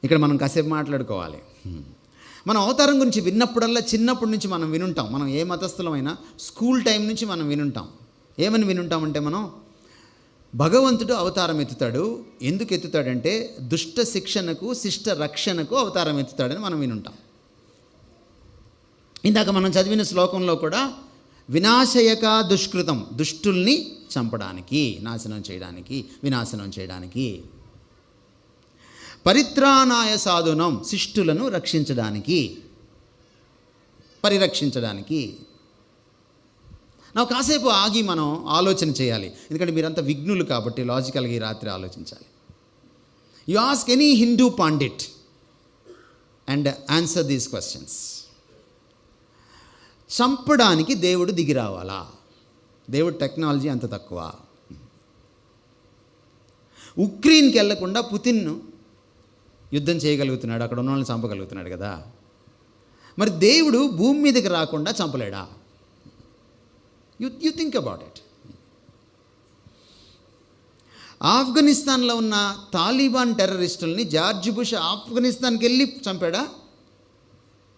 ఇక్కడ మనం కాసేపు మాట్లాడుకోవాలి. మనం అవతారం గురించి విన్నప్పుడల్లా చిన్నప్పటి నుంచి మనం వినుంటాం. మనం ఏ మతస్థులమైనా స్కూల్ టైం నుంచి మనం వినుంటాం. ఏమని వినుంటామంటే, మనం భగవంతుడు అవతారం ఎత్తుతాడు. ఎందుకు ఎత్తుతాడంటే దుష్ట శిక్షణకు శిష్ట రక్షణకు అవతారం ఎత్తుతాడని మనం వినుంటాం. ఇందాక మనం చదివిన శ్లోకంలో కూడా వినాశయక దుష్కృతం, దుష్టుల్ని చంపడానికి, నాశనం చేయడానికి, వినాశనం చేయడానికి. పరిత్రాణాయ సాధునం, శిష్టులను రక్షించడానికి, పరిరక్షించడానికి. నాకు కాసేపు ఆగి మనం ఆలోచన చేయాలి. ఎందుకంటే మీరంతా విఘ్నులు కాబట్టి లాజికల్గా ఈ రాత్రి ఆలోచించాలి. You ask any Hindu Pandit and answer these questions. చంపడానికి దేవుడు దిగి రావాలా? దేవుడు టెక్నాలజీ అంత తక్కువ. ఉక్రెయిన్కి వెళ్లకుండా పుతిన్ యుద్ధం చేయగలుగుతున్నాడు, అక్కడ ఉన్న వాళ్ళని చంపగలుగుతున్నాడు కదా. మరి దేవుడు భూమి మీదకి రాకుండా చంపలేడా? You think about it. ఆఫ్ఘనిస్తాన్లో ఉన్న తాలిబాన్ టెర్రరిస్టుల్ని జార్జ్ బుష్ ఆఫ్ఘనిస్తాన్కి వెళ్ళి చంపాడా?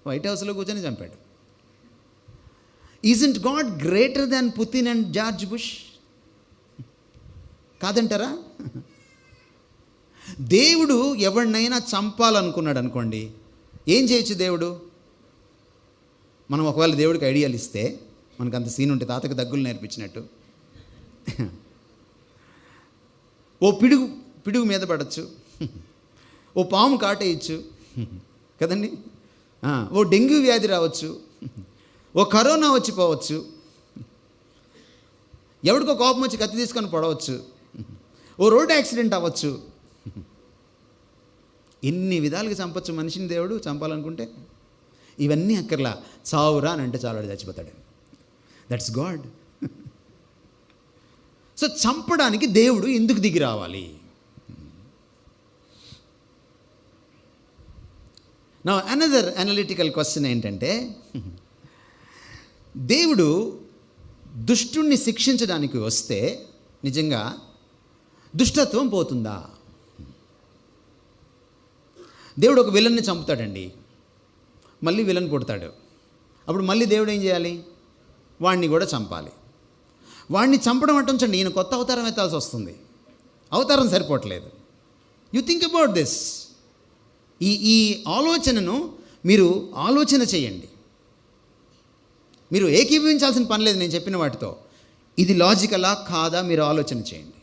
వైట్ హౌస్లో కూర్చొని చంపాడు. Isn't God greater than Putin and George Bush? కాదంటారా? దేవుడు ఎవరినైనా చంపాలనుకున్నాడు అనుకోండి, ఏం చేయొచ్చు దేవుడు? మనం ఒకవేళ దేవుడికి ఐడియాలు ఇస్తే, మనకు అంత సీన్ ఉంటే, తాతకి దగ్గులు నేర్పించినట్టు, ఓ పిడుగు మీద పడవచ్చు, ఓ పాము కాటేయచ్చు కదండి, ఓ డెంగ్యూ వ్యాధి రావచ్చు, ఓ కరోనా వచ్చిపోవచ్చు, ఎవడికో కోపం వచ్చి కత్తి తీసుకొని పడవచ్చు, ఓ రోడ్ యాక్సిడెంట్ అవ్వచ్చు. ఎన్ని విధాలుగా చంపచ్చు మనిషిని దేవుడు చంపాలనుకుంటే. ఇవన్నీ అక్కర్లా, చావురా అని అంటే చాలు, చచ్చిపోతాడు. That's God. సో చంపడానికి దేవుడు ఎందుకు దిగి రావాలి? నా అనదర్ అనలిటికల్ క్వశ్చన్ ఏంటంటే, దేవుడు దుష్టుణ్ణి శిక్షించడానికి వస్తే నిజంగా దుష్టత్వం పోతుందా? దేవుడు ఒక విలన్ని చంపుతాడండి, మళ్ళీ విలన్ పుడతాడు. అప్పుడు మళ్ళీ దేవుడు ఏం చేయాలి? వాడిని కూడా చంపాలి. వాడిని చంపడం అంటే ఉంచండి, ఈయన కొత్త అవతారం ఎత్తాల్సి వస్తుంది. అవతారం సరిపోవట్లేదు. You think about this. ఈ ఆలోచనను మీరు ఆలోచన చేయండి. మీరు ఏకీభవించాల్సిన పని లేదు నేను చెప్పిన వాటితో. ఇది లాజికలా కాదా మీరు ఆలోచన చేయండి.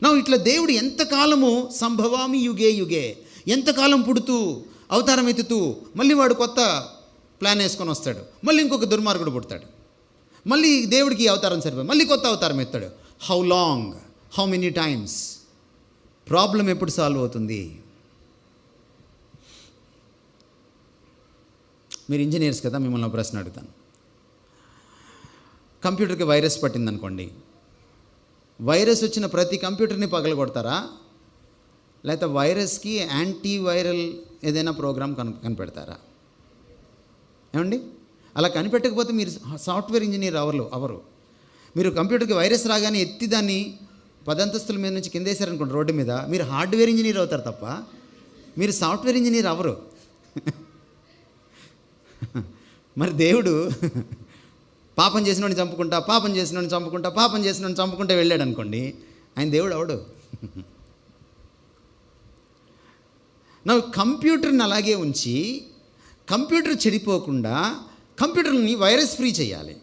నా ఇట్లా దేవుడు ఎంతకాలము సంభవామి యుగే యుగే, ఎంతకాలం పుడుతూ అవతారం ఎత్తుతూ మళ్ళీ వాడు కొత్త ప్లాన్ వేసుకొని వస్తాడు, మళ్ళీ ఇంకొక దుర్మార్గుడు పుడతాడు, మళ్ళీ దేవుడికి అవతారం సరిపోయి మళ్ళీ కొత్త అవతారం ఎత్తాడు. How long? How many times? Problem ఎప్పుడు సాల్వ్ అవుతుంది? మీరు ఇంజనీర్స్ కదా, మిమ్మల్ని ఒక ప్రశ్న అడుగుతాను. కంప్యూటర్కి వైరస్ పట్టిందనుకోండి, వైరస్ వచ్చిన ప్రతి కంప్యూటర్ని పగలగొడతారా, లేకపోతే వైరస్కి యాంటీ వైరల్ ఏదైనా ప్రోగ్రామ్ కనిపెడతారా? ఏమండి? అలా కనిపెట్టకపోతే మీరు సాఫ్ట్వేర్ ఇంజనీర్ అవరు. మీరు కంప్యూటర్కి వైరస్ రాగానే ఎత్తి దాన్ని 10 అంతస్తుల మీద నుంచి కింద వేసారనుకోండి రోడ్డు మీద, మీరు హార్డ్వేర్ ఇంజనీర్ అవుతారు తప్ప మీరు సాఫ్ట్వేర్ ఇంజనీర్ అవ్వరు. మరి దేవుడు పాపం చేసినోడిని చంపుకుంటా వెళ్ళాడు అనుకోండి, ఆయన దేవుడు అవడు. నా కంప్యూటర్ని అలాగే ఉంచి కంప్యూటర్ చెడిపోకుండా కంప్యూటర్ని వైరస్ ఫ్రీ చేయాలి.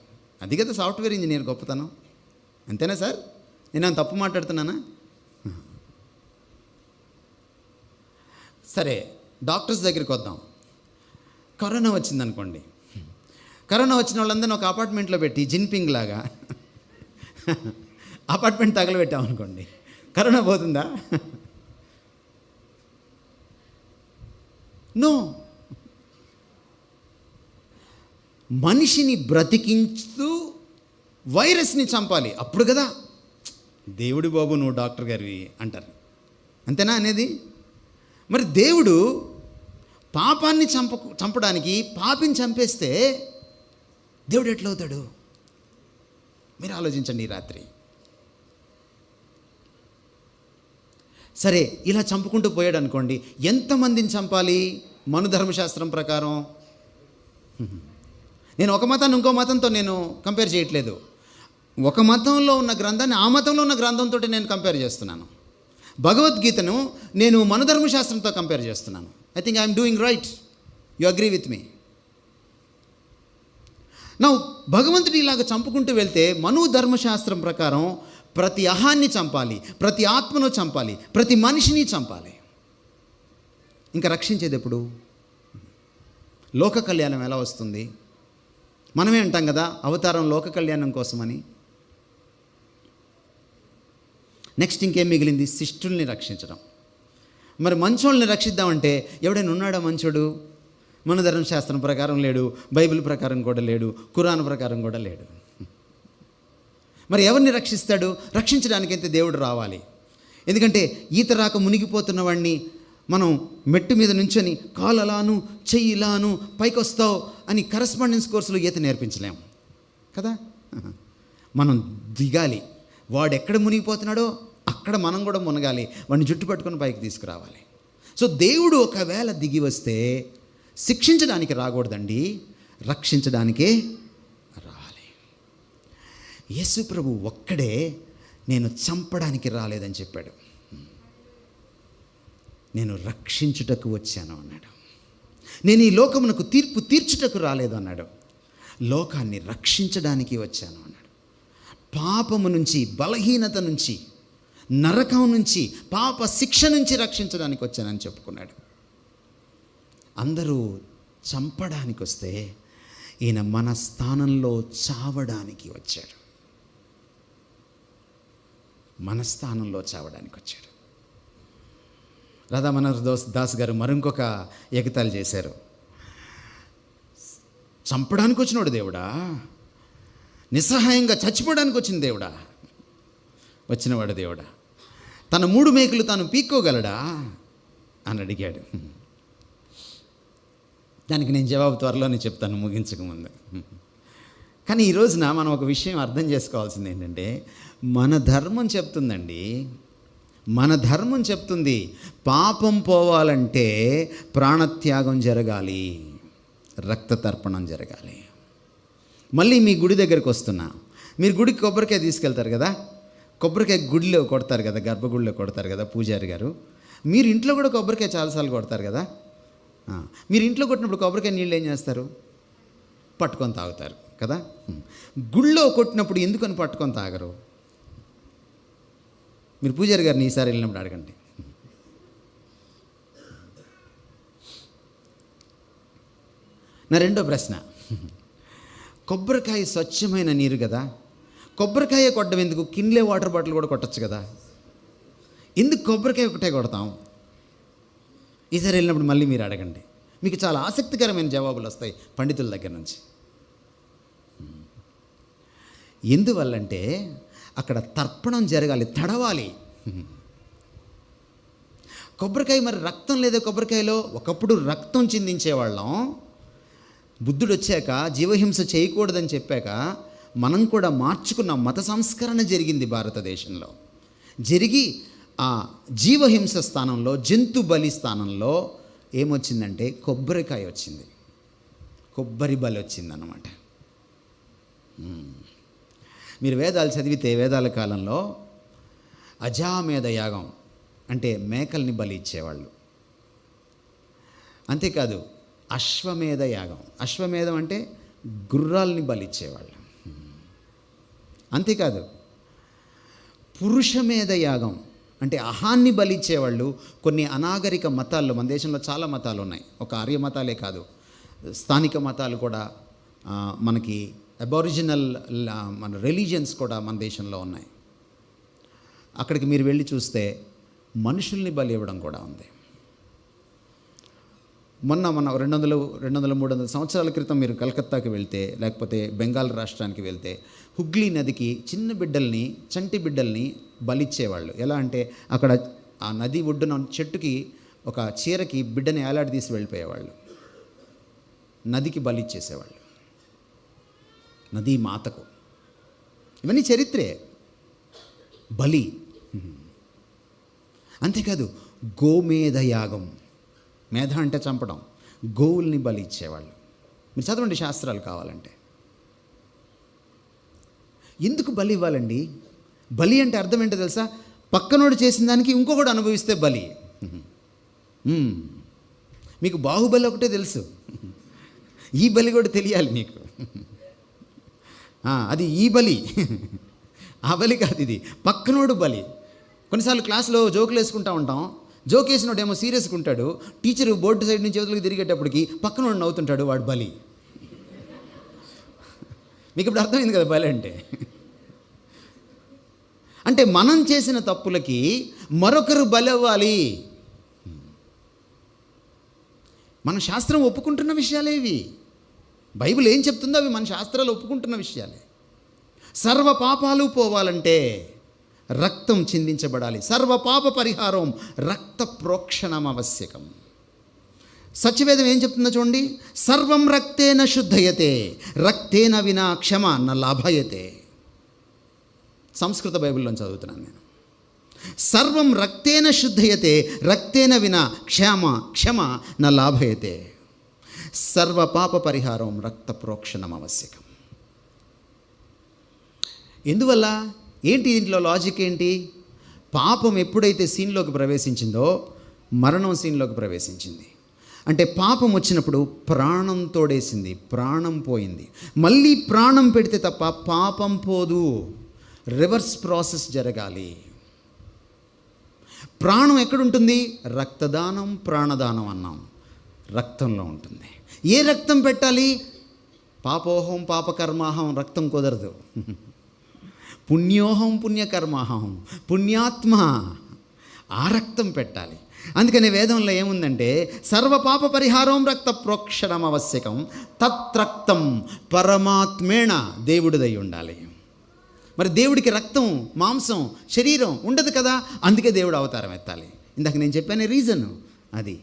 అది కదా సాఫ్ట్వేర్ ఇంజనీర్ గొప్పతనం. అంతేనా సార్? నేను తప్పు మాట్లాడుతున్నానా? సరే, డాక్టర్స్ దగ్గరికి వద్దాం. కరోనా వచ్చిందనుకోండి, కరోనా వచ్చిన వాళ్ళందరినీ ఒక అపార్ట్మెంట్లో పెట్టి జిన్పింగ్ లాగా అపార్ట్మెంట్ తగలబెట్టామనుకోండి, కరోనా పోతుందా? నో. మనిషిని బ్రతికించుతూ వైరస్ని చంపాలి, అప్పుడు కదా దేవుడి బాబు నువ్వు డాక్టర్ గారివి అంటారు. అంతేనా అనేది? మరి దేవుడు పాపాన్ని చంపడానికి పాపిని చంపేస్తే దేవుడు ఎట్లా అవుతాడు? మీరు ఆలోచించండి ఈ రాత్రి. సరే, ఇలా చంపుకుంటూ పోయాడు అనుకోండి, ఎంతమందిని చంపాలి మనుధర్మశాస్త్రం ప్రకారం? నేను ఒక మతాన్ని ఇంకో మతంతో నేను కంపేర్ చేయట్లేదు. ఒక మతంలో ఉన్న గ్రంథాన్ని ఆ మతంలో ఉన్న గ్రంథంతో నేను కంపేర్ చేస్తున్నాను. భగవద్గీతను నేను మనుధర్మశాస్త్రంతో కంపేర్ చేస్తున్నాను. I think I'm doing right. You agree with me? నా భగవంతుడు ఇలాగ చంపుకుంటూ వెళ్తే మను ధర్మశాస్త్రం ప్రకారం ప్రతి అహాన్ని చంపాలి, ప్రతి ఆత్మను చంపాలి, ప్రతి మనిషిని చంపాలి. ఇంకా రక్షించేది ఎప్పుడు? లోక కళ్యాణం ఎలా వస్తుంది? మనమే అంటాం కదా, అవతారం లోక కళ్యాణం కోసమని. నెక్స్ట్ ఇంకేం మిగిలింది? శిష్టుల్ని రక్షించడం. మరి మంచోళ్ళని రక్షిద్దామంటే ఎవడైనా ఉన్నాడా మంచోడు? మన ధర్మశాస్త్రం ప్రకారం లేడు, బైబిల్ ప్రకారం కూడా లేడు, ఖురాన్ ప్రకారం కూడా లేడు. మరి ఎవరిని రక్షిస్తాడు? రక్షించడానికైతే దేవుడు రావాలి. ఎందుకంటే ఈత రాక మునిగిపోతున్న వాడిని మనం మెట్టు మీద నుంచొని కాలు అలాను చెయ్యి ఇలాను పైకి వస్తావు అని కరస్పాండెన్స్ కోర్సులో ఈత నేర్పించలేము కదా. మనం దిగాలి, వాడు ఎక్కడ మునిగిపోతున్నాడో అక్కడ మనం కూడా మునగాలి, వాడిని జుట్టు పట్టుకొని పైకి తీసుకురావాలి. సో దేవుడు ఒకవేళ దిగి వస్తే శిక్షించడానికి రాకూడదండి, రక్షించడానికే రావాలి. యేసు ప్రభు ఒక్కడే నేను చంపడానికి రాలేదని చెప్పాడు, నేను రక్షించుటకు వచ్చాను అన్నాడు. నేను ఈ లోకమునకు తీర్పు తీర్చుటకు రాలేదు అన్నాడు, లోకాన్ని రక్షించడానికి వచ్చాను అన్నాడు. పాపము నుంచి, బలహీనత నుంచి, నరకం నుంచి, పాప శిక్ష నుంచి రక్షించడానికి వచ్చానని చెప్పుకున్నాడు. అందరూ చంపడానికి వస్తే ఈయన మన స్థానంలో చావడానికి వచ్చాడు, మన స్థానంలో చావడానికి వచ్చాడు. రాధా మనోహర్ దాస్ గారు మరింకొక ఎగతాళి చేశారు. చంపడానికి వచ్చినోడు దేవుడా, నిస్సహాయంగా చచ్చిపోవడానికి వచ్చిన దేవుడా, వచ్చినవాడు దేవుడా, తన 3 మేకులు తాను పీక్కోగలడా అని అడిగాడు. దానికి నేను జవాబు త్వరలోనే చెప్తాను ముగించకముందు. కానీ ఈ రోజున మనం ఒక విషయం అర్థం చేసుకోవాల్సింది ఏంటంటే, మన ధర్మం చెప్తుందండి, మన ధర్మం చెప్తుంది పాపం పోవాలంటే ప్రాణత్యాగం జరగాలి, రక్త తర్పణం జరగాలి. మళ్ళీ మీ గుడి దగ్గరికి వస్తున్నా, మీరు గుడికి కొబ్బరికాయ తీసుకెళ్తారు కదా, కొబ్బరికాయ గుడిలో కొడతారు కదా, గర్భగుడిలో కొడతారు కదా పూజారి గారు. మీరు ఇంట్లో కూడా కొబ్బరికాయ చాలాసార్లు కొడతారు కదా. మీరు ఇంట్లో కొట్టినప్పుడు కొబ్బరికాయ నీళ్ళు ఏం చేస్తారు? పట్టుకొని తాగుతారు కదా. గుళ్ళో కొట్టినప్పుడు ఎందుకని పట్టుకొని తాగరు? మీరు పూజారి గారిని ఈసారి వెళ్ళినప్పుడు అడగండి. నా రెండో ప్రశ్న, కొబ్బరికాయ స్వచ్ఛమైన నీరు కదా, కొబ్బరికాయ కొట్టడం ఎందుకు? కిన్లే వాటర్ బాటిల్ కూడా కొట్టచ్చు కదా, ఎందుకు కొబ్బరికాయ ఒకటే కొడతాం? ఈసారి వెళ్ళినప్పుడు మళ్ళీ మీరు అడగండి, మీకు చాలా ఆసక్తికరమైన జవాబులు వస్తాయి పండితుల దగ్గర నుంచి. ఎందువల్లంటే అక్కడ తర్పణం జరగాలి, తడవాలి. కొబ్బరికాయ మరి రక్తం లేదా కొబ్బరికాయలో? ఒకప్పుడు రక్తం చిందించేవాళ్ళం, బుద్ధుడు వచ్చాక జీవహింస చేయకూడదని చెప్పాక మనం కూడా మార్చుకున్న మత సంస్కరణ జరిగింది భారతదేశంలో. జరిగి ఆ జీవహింస స్థానంలో, జంతు బలి స్థానంలో ఏమొచ్చిందంటే కొబ్బరికాయ వచ్చింది, కొబ్బరి బలి వచ్చిందన్నమాట. మీరు వేదాలు చదివితే వేదాల కాలంలో అజామేధ యాగం అంటే మేకల్ని బలి ఇచ్చేవాళ్ళు. అంతేకాదు అశ్వమేధ యాగం, అశ్వమేధం అంటే గుర్రాల్ని బలి ఇచ్చేవాళ్ళు. అంతేకాదు పురుషమేధ యాగం అంటే అహాన్ని బలిచ్చేవాళ్ళు. కొన్ని అనాగరిక మతాల్లో, మన దేశంలో చాలా మతాలు ఉన్నాయి, ఒక ఆర్య మతాలే కాదు, స్థానిక మతాలు కూడా, మనకి అబారిజినల్ మన రిలీజియన్స్ కూడా మన దేశంలో ఉన్నాయి. అక్కడికి మీరు వెళ్ళి చూస్తే మనుషుల్ని బలి ఇవ్వడం కూడా ఉంది. మొన్న 200-300 సంవత్సరాల క్రితం మీరు కలకత్తాకి వెళ్తే, లేకపోతే బెంగాల్ రాష్ట్రానికి వెళ్తే, హుగ్లీ నదికి చిన్న బిడ్డల్ని, చంటి బిడ్డల్ని బలిచ్చేవాళ్ళు. ఎలా అంటే అక్కడ ఆ నది ఒడ్డున చెట్టుకి ఒక చీరకి బిడ్డని ఏలాడి తీసి వెళ్ళిపోయేవాళ్ళు, నదికి బలిచ్చేసేవాళ్ళు, నదీ మాతకు. ఇవన్నీ చరిత్రే. బలి అంతేకాదు గోమేధ యాగం, మేధ అంటే చంపడం, గోవుల్ని బలి ఇచ్చేవాళ్ళు. మీరు చదవండి శాస్త్రాలు కావాలంటే. ఎందుకు బలి ఇవ్వాలండి? బలి అంటే అర్థం ఏంటో తెలుసా? పక్కనోడు చేసిన దానికి ఇంకొకడు అనుభవిస్తే బలి. మీకు బాహుబలి ఒకటే తెలుసు, ఈ బలి కూడా తెలియాలి మీకు. అది ఈ బలి, ఆ బలి కాదు, ఇది పక్కనోడు బలి. కొన్నిసార్లు క్లాస్లో జోకులు వేసుకుంటూ ఉంటాం, జోక్ వేసినోడు ఏమో సీరియస్గా ఉంటాడు, టీచరు బోర్డు సైడ్ నుంచి చేతులకు తిరిగేటప్పటికి పక్కనోడు నవ్వుతుంటాడు, వాడు బలి. మీకు ఇప్పుడు అర్థమైంది కదా బలి అంటే. అంటే మనం చేసిన తప్పులకి మరొకరు బలి అవ్వాలి. మన శాస్త్రం ఒప్పుకుంటున్న విషయాలే ఇవి. బైబిల్ ఏం చెప్తుందో అవి మన శాస్త్రాలు ఒప్పుకుంటున్న విషయాలే. సర్వ పాపాలు పోవాలంటే రక్తం చిందించబడాలి. సర్వ పాప పరిహారం రక్త ప్రోక్షణం ఆవశ్యకం. సత్యవేదం ఏం చెప్తుందో చూడండి. సర్వం రక్తేన శుద్ధయతే, రక్తేన వినా క్షమ న లాభయతే. సంస్కృత బైబిల్లో చదువుతున్నాను నేను. సర్వం రక్తేన శుద్ధయతే, రక్తేన వినా క్షమ న లాభయతే. సర్వ పాప పరిహారం రక్త ప్రోక్షణం ఆవశ్యకం. ఎందువల్ల? ఏంటి దీంట్లో లాజిక్ ఏంటి? పాపం ఎప్పుడైతే సీన్లోకి ప్రవేశించిందో మరణం సీన్లోకి ప్రవేశించింది. అంటే పాపం వచ్చినప్పుడు ప్రాణం తోడేసింది, ప్రాణం పోయింది. మళ్ళీ ప్రాణం పెడితే తప్ప పాపం పోదు, రివర్స్ ప్రాసెస్ జరగాలి. ప్రాణం ఎక్కడుంటుంది? రక్తదానం, ప్రాణదానం అన్నాం, రక్తంలో ఉంటుంది. ఏ రక్తం పెట్టాలి? పాపోహం పాపకర్మాహం రక్తం కుదరదు. పుణ్యోహం పుణ్యకర్మాహం, పుణ్యాత్మ, ఆ రక్తం పెట్టాలి. అందుకని వేదంలో ఏముందంటే సర్వపాప పరిహారం రక్త ప్రోక్షణం ఆవశ్యకం, తత్రక్తం పరమాత్మేణ, దేవుడిదై ఉండాలి. మరి దేవుడికి రక్తం, మాంసం, శరీరం ఉండదు కదా, అందుకే దేవుడు అవతారం ఎత్తాలి. ఇందాక నేను చెప్పాను రీజన్ అది.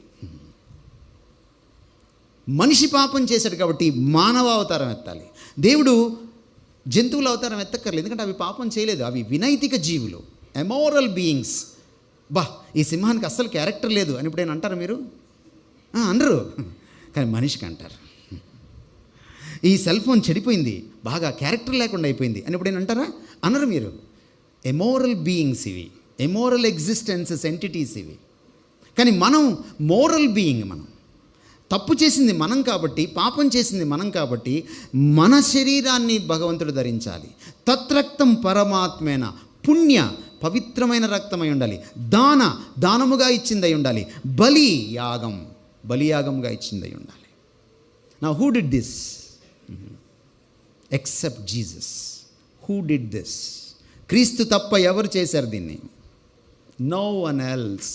మనిషి పాపం చేశాడు కాబట్టి మానవ అవతారం ఎత్తాలి. దేవుడు జంతువుల అవతారం ఎత్తక్కర్లేదు, ఎందుకంటే అవి పాపం చేయలేదు, అవి వినైతిక జీవులు, ఎమోరల్ బీయింగ్స్. ఈ సింహానికి అస్సలు క్యారెక్టర్ లేదు అని ఇప్పుడైనా అంటారు మీరు? అనరు, కానీ మనిషికి అంటారు. ఈ సెల్ ఫోన్ చెడిపోయింది, బాగా క్యారెక్టర్ లేకుండా అయిపోయింది అని ఇప్పుడైనా అంటారా? అనరు మీరు. ఎమోరల్ బీయింగ్స్ ఇవి, ఎమోరల్ ఎగ్జిస్టెన్సెస్, ఎంటిటీస్ ఇవి. కానీ మనం మోరల్ బీయింగ్. మనం తప్పు చేసింది మనం కాబట్టి, పాపం చేసింది మనం కాబట్టి మన శరీరాన్ని భగవంతుడు ధరించాలి. తత్రక్తం పరమాత్మేన, పుణ్య పవిత్రమైన రక్తమై ఉండాలి. దానముగా ఇచ్చిందై ఉండాలి. బలియాగంగా ఇచ్చిందై ఉండాలి. Now who did this except Jesus? Who did this? క్రీస్తు తప్ప ఎవరు చేశారు దీన్ని? No one else.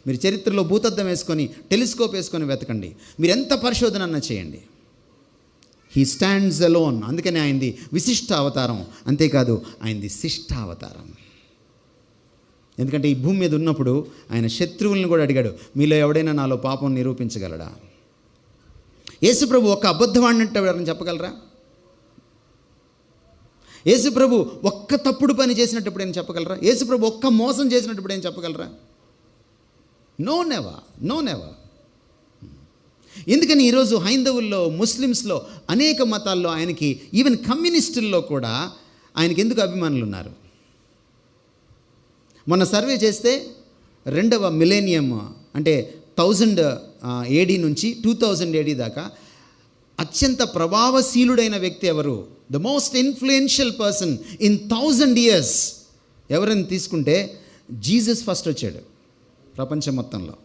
మీరు చరిత్రలో భూతద్దం వేసుకొని, టెలిస్కోప్ వేసుకొని వెతకండి, మీరు ఎంత పరిశోధన అన్నా చేయండి. He stands alone. అందుకని ఆయనది విశిష్ట అవతారం, అంతేకాదు ఆయనది శిష్ట అవతారం. ఎందుకంటే ఈ భూమి మీద ఉన్నప్పుడు ఆయన శత్రువులను కూడా అడిగాడు, మీలో ఎవడైనా నాలో పాపం నిరూపించగలడా? యేసుప్రభు ఒక్క అబద్ధం ఆడినట్టు ఎవరైనా చెప్పగలరా? యేసుప్రభు ఒక్క తప్పుడు పని చేసినట్టు ఎప్పుడైనా చెప్పగలరా? యేసుప్రభు ఒక్క మోసం చేసినట్టు ఎప్పుడైనా చెప్పగలరా? No never. ఎందుకని ఈరోజు హైందవుల్లో, ముస్లిమ్స్లో, అనేక మతాల్లో ఆయనకి, ఈవెన్ కమ్యూనిస్టుల్లో కూడా ఆయనకి ఎందుకు అభిమానులు ఉన్నారు? మొన్న సర్వే చేస్తే 2వ మిలేనియం అంటే 1000 AD నుంచి 2000 AD దాకా అత్యంత ప్రభావశీలుడైన వ్యక్తి ఎవరు? The most influential person in 1000 years ఎవరైనా తీసుకుంటే జీసస్ ఫస్ట్ వచ్చాడు ప్రపంచం మొత్తంలో.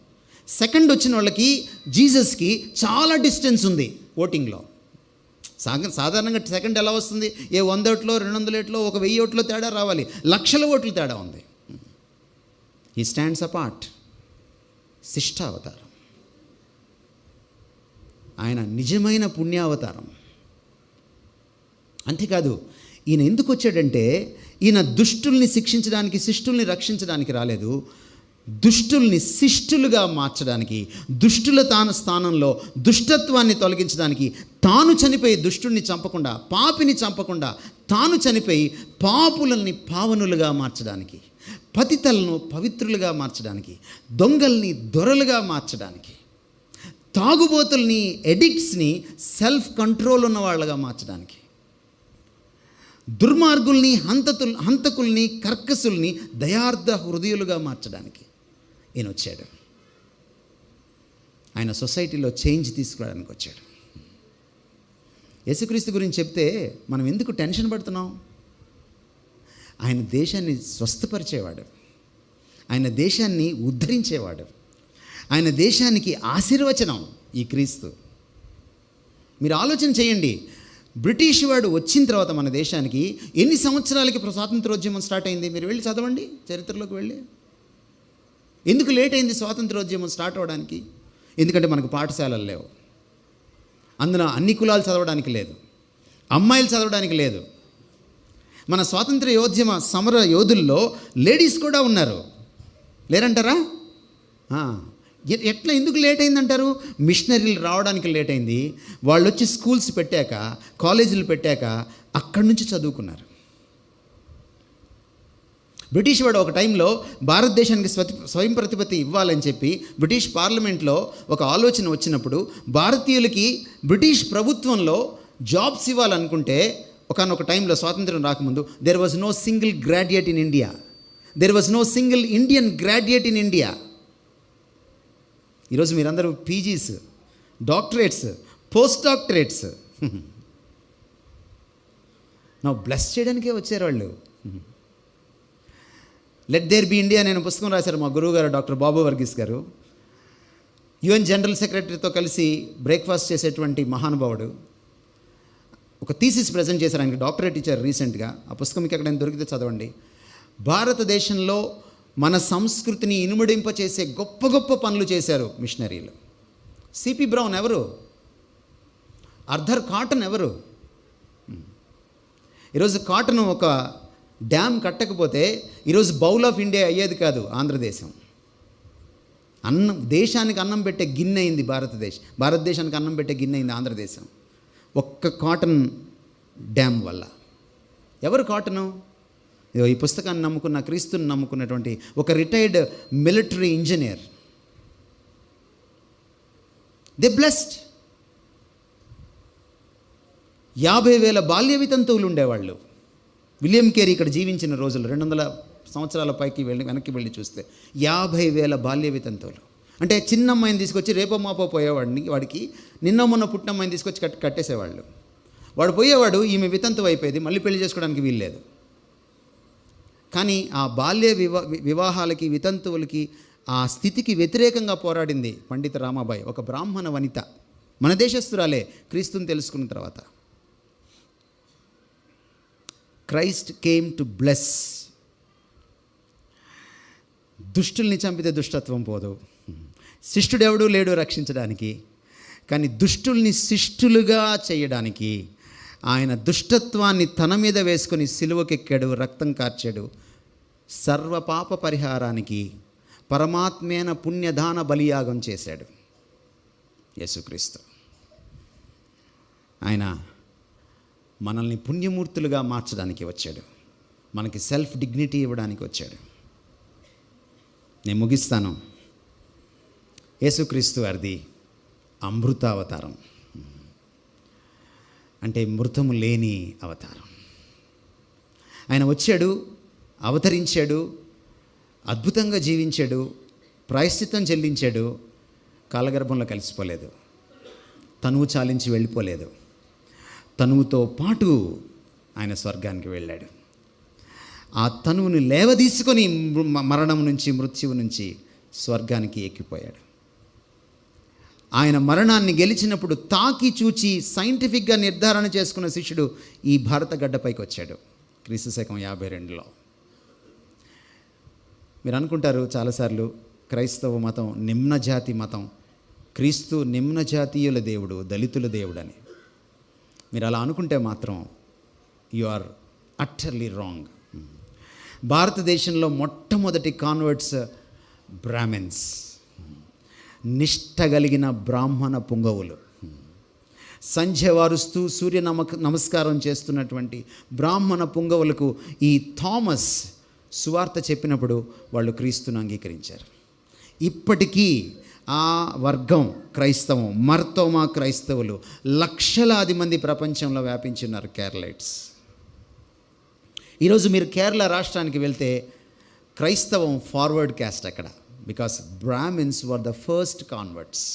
సెకండ్ వచ్చిన వాళ్ళకి జీసస్కి చాలా డిస్టెన్స్ ఉంది ఓటింగ్లో. సాధారణంగా సెకండ్ ఎలా వస్తుంది? 100 ఓట్లో, 200 ఓట్లో, 1000 ఓట్లో తేడా రావాలి, లక్షల ఓట్లు తేడా ఉంది. He stands apart. శిష్టావతారం, ఆయన నిజమైన పుణ్యావతారం. అంతేకాదు ఈయన ఎందుకు వచ్చాడంటే, ఈయన దుష్టుల్ని శిక్షించడానికి, శిష్టుల్ని రక్షించడానికి రాలేదు, దుష్టుల్ని శిష్టులుగా మార్చడానికి, దుష్టుల స్థానంలో దుష్టత్వాన్ని తొలగించడానికి, తాను చనిపోయి దుష్టుల్ని చంపకుండా, పాపిని చంపకుండా తాను చనిపోయి పాపులని పావనులుగా మార్చడానికి, పతితలను పవిత్రులుగా మార్చడానికి, దొంగల్ని దొరలుగా మార్చడానికి, తాగుబోతుల్ని ఎడిక్ట్స్ని సెల్ఫ్ కంట్రోల్ ఉన్న వాళ్ళగా మార్చడానికి, దుర్మార్గుల్ని హంతకుల్ని కర్కసుల్ని దయార్థ హృదయులుగా మార్చడానికి ఈయన వచ్చాడు. ఆయన సొసైటీలో చేంజ్ తీసుకురావడానికి వచ్చాడు. యేసుక్రీస్తు గురించి చెప్తే మనం ఎందుకు టెన్షన్ పడుతున్నాం? ఆయన దేశాన్ని స్వస్థపరిచేవాడు, ఆయన దేశాన్ని ఉద్ధరించేవాడు, ఆయన దేశానికి ఆశీర్వచనం ఈ క్రీస్తు. మీరు ఆలోచన చేయండి, బ్రిటిష్ వాడు వచ్చిన తర్వాత మన దేశానికి ఎన్ని సంవత్సరాలకి స్వాతంత్రోద్యమం స్టార్ట్ అయింది? మీరు వెళ్ళి చదవండి చరిత్రలోకి వెళ్ళి. ఎందుకు లేట్ అయింది స్వాతంత్రోద్యమం స్టార్ట్ అవ్వడానికి? ఎందుకంటే మనకు పాఠశాలలు లేవు, అందులో అన్ని కులాలు చదవడానికి లేదు, అమ్మాయిలు చదవడానికి లేదు. మన స్వాతంత్ర సమర యోధుల్లో లేడీస్ కూడా ఉన్నారు, లేరంటారా? ఎట్లా ఎందుకు లేట్ అయిందంటారు? మిషనరీలు రావడానికి లేట్ అయింది. వాళ్ళు వచ్చి స్కూల్స్ పెట్టాక, కాలేజీలు పెట్టాక అక్కడి నుంచి చదువుకున్నారు. బ్రిటిష్ వాడు ఒక టైంలో భారతదేశానికి స్వయం ప్రతిపత్తి ఇవ్వాలని చెప్పి బ్రిటిష్ పార్లమెంట్లో ఒక ఆలోచన వచ్చినప్పుడు, భారతీయులకి బ్రిటిష్ ప్రభుత్వంలో జాబ్స్ ఇవ్వాలనుకుంటే, ఒకనొక టైంలో స్వాతంత్రం రాకముందు there was no single graduate in India, there was no single Indian graduate in India. ఈరోజు మీరందరూ పీజీస్, డాక్టరేట్స్, పోస్ట్ డాక్టరేట్స్ నా బ్లెస్ చేయడానికే వచ్చారు వాళ్ళు. లెట్ దేర్ బి ఇండియా నేను పుస్తకం రాశారు మా గురువు గారు డాక్టర్ బాబు వర్గీస్ గారు. యుఎన్ జనరల్ సెక్రటరీతో కలిసి బ్రేక్ఫాస్ట్ చేసేటువంటి మహానుభావుడు. ఒక థీసిస్ ప్రజెంట్ చేశారు, ఆయనకి డాక్టరేట్ ఇచ్చారు రీసెంట్గా. ఆ పుస్తకం మీకు ఎక్కడైనా దొరికితే చదవండి. భారతదేశంలో మన సంస్కృతిని ఇనుమడింపచేసే గొప్ప గొప్ప పనులు చేశారు మిషనరీలు. సిపి బ్రౌన్ ఎవరు? ఆర్థర్ కాటన్ ఎవరు? ఈరోజు కాటన్ ఒక డ్యామ్ కట్టకపోతే ఈరోజు బౌల్ ఆఫ్ ఇండియా అయ్యేది కాదు ఆంధ్రదేశం. దేశానికి అన్నం పెట్టే గిన్నె అయింది భారతదేశానికి అన్నం పెట్టే గిన్నె అయింది ఆంధ్రదేశం, ఒక్క కాటన్ డ్యామ్ వల్ల. ఎవరు కాటను? ఈ పుస్తకాన్ని నమ్ముకున్న, క్రీస్తుని నమ్ముకున్నటువంటి ఒక retired military engineer. They blessed. 50,000 బాల్య వితంతువులు ఉండేవాళ్ళు. విలియం కేరీ ఇక్కడ జీవించిన రోజులు 200 సంవత్సరాల పైకి వెనక్కి వెళ్ళి చూస్తే 50,000 బాల్య వితంతువులు. అంటే చిన్న అమ్మాయిని తీసుకొచ్చి రేపో మాపో పోయేవాడిని, వాడికి నిన్న మొన్న పుట్టిన అమ్మాయిని తీసుకొచ్చి కట్టేసేవాళ్ళు. వాడు పోయేవాడు, ఈమె వితంతువు అయిపోయేది, మళ్ళీ పెళ్లి చేసుకోవడానికి వీల్లేదు. కానీ ఆ బాల్య వివాహాలకి, వితంతువులకి, ఆ స్థితికి వ్యతిరేకంగా పోరాడింది పండిత రామాబాయి, ఒక బ్రాహ్మణ వనిత, మన దేశస్తురాలే, క్రీస్తుని తెలుసుకున్న తర్వాత. Christ came to bless. దుష్టుల్ని చంపితే దుష్టత్వం పోదు. శిష్టుడెవడూ లేడు రక్షించడానికి, కానీ దుష్టుల్ని శిష్టులుగా చేయడానికి ఆయన దుష్టత్వాన్ని తన మీద వేసుకొని సిలువకెక్కాడు, రక్తం కార్చాడు. సర్వపాప పరిహారానికి పరమాత్మైన పుణ్యదాన బలియాగం చేశాడు యేసుక్రీస్తు. ఆయన మనల్ని పుణ్యమూర్తులుగా మార్చడానికి వచ్చాడు, మనకి సెల్ఫ్ డిగ్నిటీ ఇవ్వడానికి వచ్చాడు. నేను ముగిస్తాను. యేసుక్రీస్తు వారిది అమృతావతారం, అంటే మృతము లేని అవతారం. ఆయన వచ్చాడు, అవతరించాడు, అద్భుతంగా జీవించాడు, ప్రాయశ్చిత్తం చెల్లించాడు, కాలగర్భంలో కలిసిపోలేదు, తనువు చాలించి వెళ్ళిపోలేదు, తనువుతో పాటు ఆయన స్వర్గానికి వెళ్ళాడు. ఆ తనువుని లేవదీసుకొని మరణం నుంచి, మృత్యువు నుంచి స్వర్గానికి ఎక్కిపోయాడు. ఆయన మరణాన్ని గెలిచినప్పుడు తాకి చూచి సైంటిఫిక్గా నిర్ధారణ చేసుకున్న శిష్యుడు ఈ భారత గడ్డపైకి వచ్చాడు క్రీస్తు శకం 52లో. మీరు అనుకుంటారు చాలాసార్లు క్రైస్తవ మతం నిమ్నజాతి మతం, క్రీస్తు నిమ్నజాతీయుల దేవుడు, దళితుల దేవుడు అని. మీరు అలా అనుకుంటే మాత్రం యు ఆర్ అట్టర్లీ రాంగ్. భారతదేశంలో మొట్టమొదటి కాన్వర్ట్స్ బ్రాహ్మిన్స్, నిష్ఠ కలిగిన బ్రాహ్మణ పుంగవులు, సంధ్య వారుస్తూ సూర్య నమస్కారం చేస్తున్నటువంటి బ్రాహ్మణ పుంగవులకు ఈ థామస్ సువార్త చెప్పినప్పుడు వాళ్ళు క్రీస్తును అంగీకరించారు. ఇప్పటికీ ఆ వర్గం క్రైస్తవం, మర్తోమా క్రైస్తవులు లక్షలాది మంది ప్రపంచంలో వ్యాపించున్నారు, కేరళైట్స్. ఈరోజు మీరు కేరళ రాష్ట్రానికి వెళ్తే క్రైస్తవం ఫార్వర్డ్ క్యాస్ట్ అక్కడ, because Brahmins were the first converts.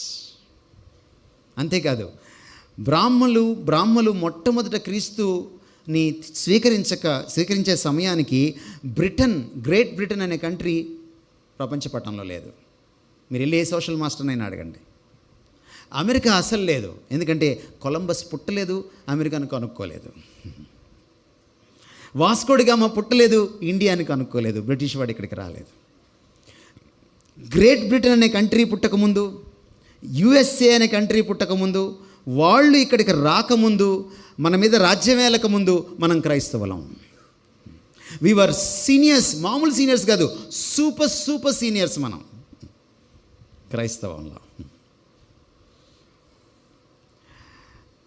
అంతేకాదు, బ్రాహ్మలు మొట్టమొదట క్రీస్తుని స్వీకరించే సమయానికి గ్రేట్ బ్రిటన్ అనే కంట్రీ ప్రపంచ పటంలో లేదు. మీరు వెళ్ళి ఏ సోషల్ మాస్టర్నైనా అడగండి. అమెరికా అసలు లేదు, ఎందుకంటే కొలంబస్ పుట్టలేదు, అమెరికాను కనుక్కోలేదు. వాస్కోడిగామా పుట్టలేదు, ఇండియాని కనుక్కోలేదు, బ్రిటిష్ వాడు ఇక్కడికి రాలేదు. గ్రేట్ బ్రిటన్ అనే కంట్రీ పుట్టకముందు, యుఎస్ఏ అనే కంట్రీ పుట్టకముందు, వాళ్ళు ఇక్కడికి రాకముందు, మన మీద రాజ్యం ఏలకముందు మనం క్రైస్తవులం. వీఆర్ సీనియర్స్, మామూలు సీనియర్స్ కాదు, సూపర్ సీనియర్స్ మనం క్రైస్తవంలో.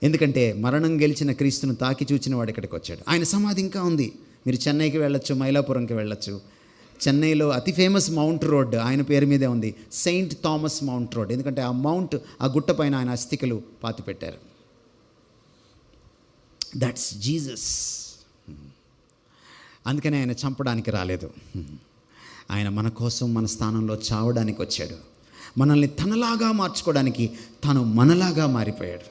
ఎందుకంటే మరణం గెలిచిన క్రీస్తును తాకి చూచిన వాడు ఇక్కడికి వచ్చాడు. ఆయన సమాధి ఇంకా ఉంది. మీరు చెన్నైకి వెళ్ళొచ్చు, మైలాపురంకి వెళ్ళొచ్చు. చెన్నైలో అతి ఫేమస్ మౌంట్ రోడ్ ఆయన పేరు మీదే ఉంది, సెయింట్ థామస్ మౌంట్ రోడ్. ఎందుకంటే ఆ గుట్ట పైన ఆయన అస్థికలు పాతి పెట్టారు. That's Jesus. అందుకనే ఆయన చంపడానికి రాలేదు, ఆయన మన కోసం మన స్థానంలో చావడానికి వచ్చాడు. మనల్ని తనలాగా మార్చుకోవడానికి తను మనలాగా మారిపోయాడు.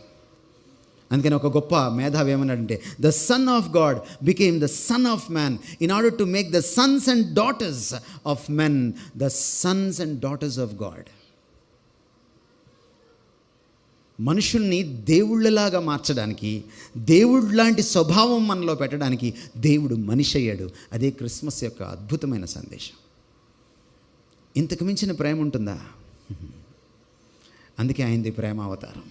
అందుకని ఒక గొప్ప మేధావి ఏమన్నాడంటే, the son of God became the son of man in order to make the Sons and daughters of men the Sons and daughters of God. మనుషుల్ని దేవుళ్ళలాగా మార్చడానికి, దేవుడు లాంటి స్వభావం మనలో పెట్టడానికి దేవుడు మనిషి అయ్యాడు. అదే క్రిస్మస్ యొక్క అద్భుతమైన సందేశం. ఇంతకు మించిన ప్రేమ ఉంటుందా? అందుకే ఆయనది ప్రేమ అవతారం.